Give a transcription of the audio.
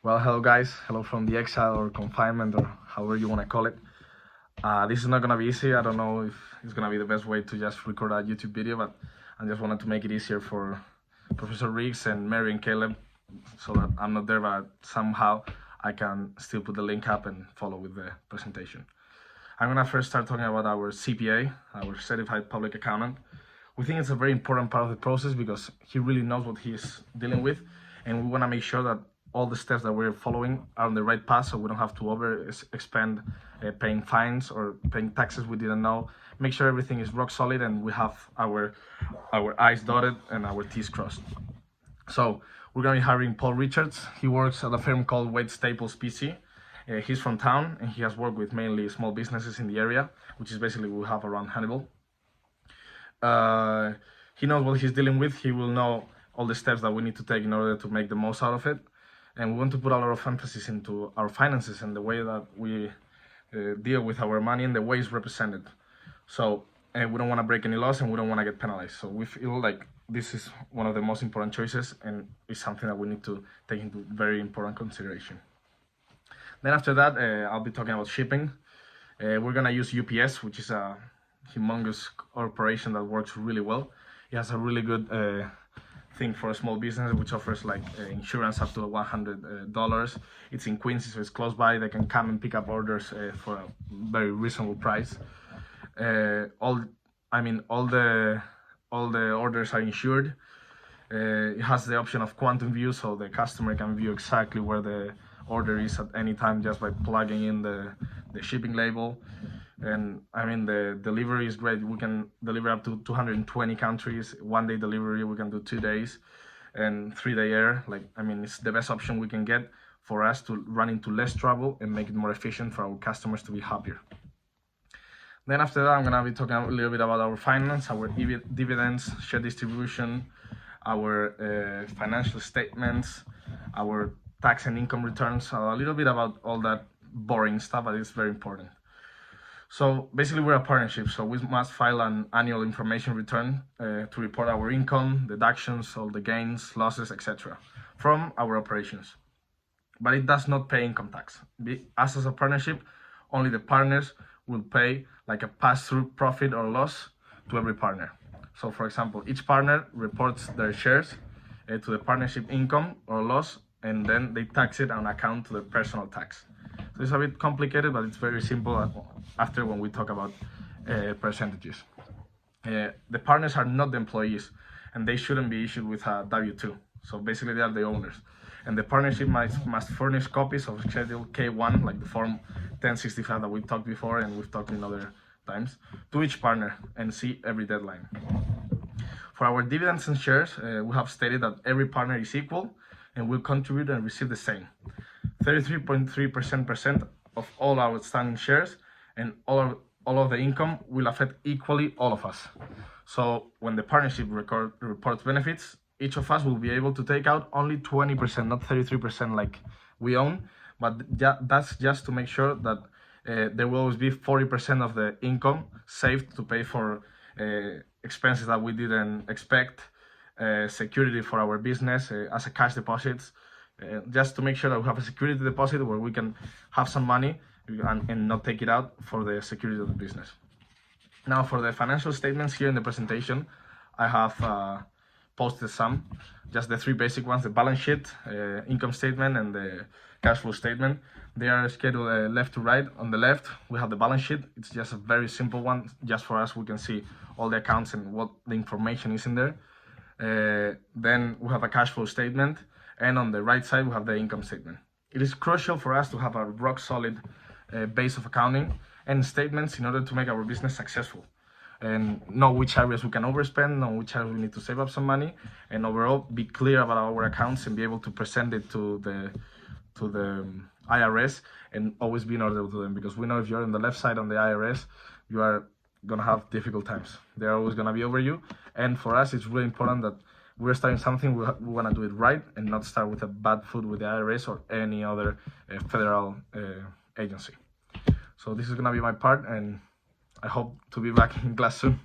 Well, hello guys. Hello from the exile or confinement or however you want to call it. This is not gonna be easy. I don't know if it's gonna be the best way to just record a YouTube video, but I just wanted to make it easier for Professor Riggs and Mary and Caleb, so that I'm not there, but somehow I can still put the link up and follow with the presentation. I'm gonna first start talking about our CPA, our Certified Public Accountant. We think it's a very important part of the process because he really knows what he's dealing with, and we wanna make sure that all the steps that we're following are on the right path, so we don't have to expend paying fines or paying taxes we didn't know. Make sure everything is rock solid and we have our I's dotted and our T's crossed. So we're gonna be hiring Paul Richards. He works at a firm called Wade Staples PC. He's from town and he has worked with mainly small businesses in the area, which is basically we have around Hannibal. He knows what he's dealing with. He will know all the steps that we need to take in order to make the most out of it. And we want to put a lot of emphasis into our finances and the way that we deal with our money and the way it's represented. So we don't want to break any laws and we don't want to get penalized. So we feel like this is one of the most important choices and it's something that we need to take into very important consideration. Then after that, I'll be talking about shipping. We're going to use UPS, which is a humongous corporation that works really well. It has a really good thing for a small business, which offers like insurance up to $100. It's in Quincy, so it's close by. They can come and pick up orders for a very reasonable price. All the orders are insured. It has the option of quantum view, so the customer can view exactly where the order is at any time just by plugging in the shipping label. And I mean, the delivery is great. We can deliver up to 220 countries. 1-day delivery, we can do 2 days, and 3-day air. Like, I mean, it's the best option we can get for us to run into less trouble and make it more efficient for our customers to be happier. Then after that, I'm gonna be talking a little bit about our finance, our dividends, share distribution, our financial statements, our tax and income returns, a little bit about all that boring stuff, but it's very important. So basically we're a partnership, so we must file an annual information return to report our income, deductions, all the gains, losses, etc. from our operations. But it does not pay income tax. Us as a partnership, only the partners will pay like a pass-through profit or loss to every partner. So for example, each partner reports their shares to the partnership income or loss, and then they tax it on account to the personal tax. So it's a bit complicated, but it's very simple after when we talk about percentages. The partners are not the employees, and they shouldn't be issued with a W-2. So basically, they are the owners. And the partnership must furnish copies of Schedule K1, like the Form 1065 that we talked before and we've talked in other times, to each partner and see every deadline. For our dividends and shares, we have stated that every partner is equal and will contribute and receive the same. 33.3% of all our outstanding shares and all of the income will affect equally all of us. So when the partnership reports benefits, each of us will be able to take out only 20%, not 33% like we own, but that's just to make sure that there will always be 40% of the income saved to pay for expenses that we didn't expect, security for our business as a cash deposits, just to make sure that we have a security deposit where we can have some money and not take it out for the security of the business. Now for the financial statements here in the presentation, I have posted some, just the 3 basic ones: the balance sheet, income statement, and the cash flow statement. They are scheduled left to right. On the left, we have the balance sheet. It's just a very simple one. Just for us, we can see all the accounts and what the information is in there. Then we have a cash flow statement, and on the right side, we have the income statement. It is crucial for us to have a rock solid base of accounting and statements in order to make our business successful, and know which areas we can overspend, know which areas we need to save up some money, and overall be clear about our accounts and be able to present it to the IRS and always be in order to them, because we know if you're on the left side on the IRS, you are gonna have difficult times. They're always gonna be over you, and for us it's really important that we're starting something, we want to do it right and not start with a bad foot with the IRS or any other federal agency. So this is going to be my part, and I hope to be back in class soon.